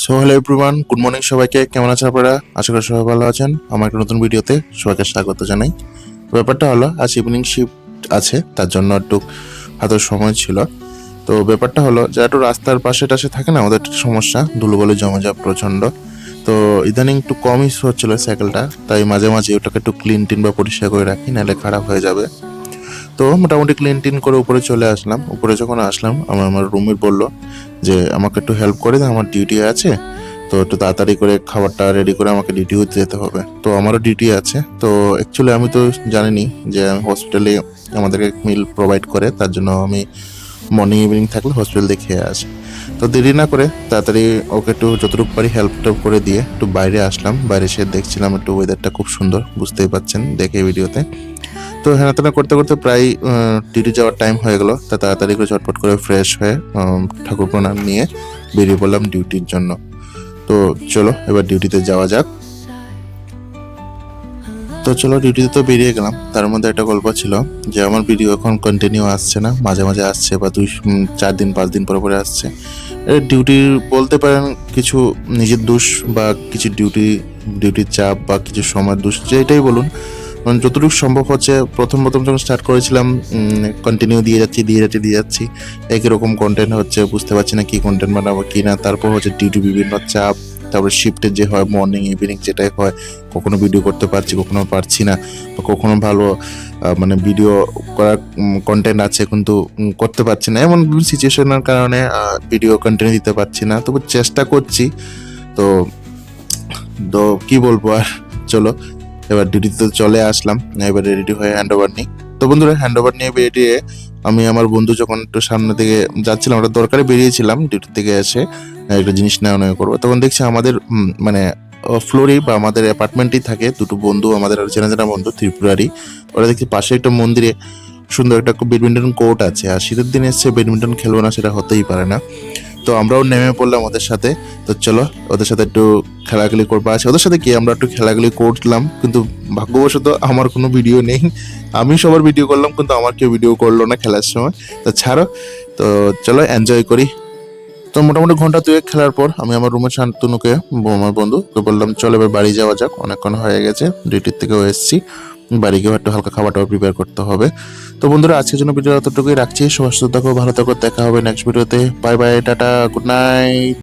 So hello everyone, good morning সবাইকে। কেমন আছেন আপনারা? আশা করি সবাই ভালো আছেন। আমার একটা নতুন ভিডিওতে সবাইকে স্বাগত জানাই। ব্যাপারটা হলো, আজ ইভিনিং শিফট আছে, তার জন্য একটু হাতের সময় ছিল। তো ব্যাপারটা হলো, যারা একটু রাস্তার পাশে টাশে থাকে না, ওদের একটু সমস্যা, ধুলোবালি জমে যায় প্রচণ্ড। তো ইদানিং একটু কমই হচ্ছিল সাইকেলটা, তাই মাঝে মাঝে ওটাকে একটু ক্লিন টিন বা পরিষ্কার করে রাখি, নাহলে খারাপ হয়ে যাবে। তো মোটামুটি ক্লিন টিন করে উপরে চলে আসলাম। উপরে যখন আসলাম, আমার রুমমেট বললো যে আমাকে একটু হেল্প করে দে, আমার ডিউটি আছে, তো একটু তাড়াতাড়ি করে খাবারটা রেডি করে আমাকে ডিউটি হতে যেতে হবে। তো আমারও ডিউটি আছে। তো অ্যাকচুয়ালি আমি তো জানিনি যে হসপিটালে আমাদেরকে মিল প্রোভাইড করে, তার জন্য আমি মর্নিং ইভিনিং থাকলে হসপিটাল দিয়ে খেয়ে আসি। তো দেরি না করে তাড়াতাড়ি ওকে একটু যতটুকু পারি হেল্প টেল্প করে দিয়ে একটু বাইরে আসলাম। বাইরে এসে দেখছিলাম একটু ওয়েদারটা খুব সুন্দর, বুঝতেই পাচ্ছেন দেখে ভিডিওতে। তো হেনাতেনা করতে করতে প্রায় ডিউটি যাওয়ার টাইম হয়ে গেল। তা তাড়াতাড়ি করে ঝটপট করে ফ্রেশ হয়ে ঠাকুর প্রণাম নিয়ে বেরিয়ে পড়লাম ডিউটির জন্য। তো চলো এবার ডিউটিতে যাওয়া যাক। তো চলো ডিউটিতে তো বেরিয়ে গেলাম। তার মধ্যে একটা গল্প ছিল যে আমার ভিডিও এখন কন্টিনিউ আসছে না, মাঝে মাঝে আসছে বা 4 দিন 5 দিন পরে পরে আসছে। ডিউটির বলতে পারেন কিছু নিজের দোষ, বা কিছু ডিউটির চাপ, বা কিছু সময়ের দোষ, যেটাই বলুন। যতটুকু সম্ভব হচ্ছে, প্রথম যখন স্টার্ট করেছিলাম কন্টিনিউ দিয়ে যাচ্ছি, একই রকম কন্টেন্ট হচ্ছে, বুঝতে পারছি না কি কন্টেন্ট বানাবো কি না। তারপর হচ্ছে ডিউটি বিভিন্ন চাপ, তারপরে শিফটে যে হয় মর্নিং ইভিনিং যেটাই হয়, কখনো ভিডিও করতে পারছি, কখনো পারছি না, বা কখনো ভালো মানে ভিডিও করার কন্টেন্ট আছে কিন্তু করতে পারছি না, এমন সিচুয়েশনের কারণে ভিডিও কন্টেন্ট দিতে পারছি না। তবু চেষ্টা করছি। তো তো কি বলবো আর, চলো এবার ডিউটিতে চলে আসলাম। এবারে রেডি হয়ে হ্যান্ড ওভার নিই। তো বন্ধুরা, হ্যান্ড ওভার নিয়ে বেরিয়ে আমি আমার বন্ধু যখন একটু সামনে দিকে যাচ্ছিলাম, ওটা দরকারে বেরিয়েছিলাম ডিউটি থেকে এসে একটা জিনিস নেওয়া নেওয়া করবো, তখন দেখছি আমাদের মানে ফ্লোরেই বা আমাদের অ্যাপার্টমেন্টেই থাকে দুটো বন্ধু, আমাদের চেনা চেনা বন্ধু ত্রিপুরারি। ওরা দেখছি পাশে একটা মন্দিরে সুন্দর একটা ব্যাডমিন্টন কোর্ট আছে, আর শীতের দিনে এসে ব্যাডমিন্টন খেলবো না সেটা হতেই পারে না। তো আমরাও নেমে পড়লাম ওদের সাথে। তো চলো ওদের সাথে একটু খেলাখেলি করবো আছে, ওদের সাথে কি আমরা একটু খেলাখেলি করলাম, কিন্তু ভাগ্যবশত আমার কোনো ভিডিও নেই। আমি সবার ভিডিও করলাম, কিন্তু আমার কেউ ভিডিও করলো না খেলার সময়। তো ছাড়ো, তো চলো এনজয় করি। তো মোটামুটি ঘন্টা 2 খেলার পর আমি আমার রুমে শান্তনুকে, আমার বন্ধুকে বললাম চলো এবার বাড়ি যাওয়া যাক, অনেকক্ষণ হয়ে গেছে, ডিউটির থেকেও এসেছি, বাড়ি গিয়ে একটু হালকা খাবারটা প্রিপেয়ার করতে হবে। তো বন্ধুরা, আজকের জন্য ভিডিও এতটুকুই রাখছি। সবার সাথে ভালো থাকো, দেখা হবে নেক্সট ভিডিওতে। Bye bye, tata, good night.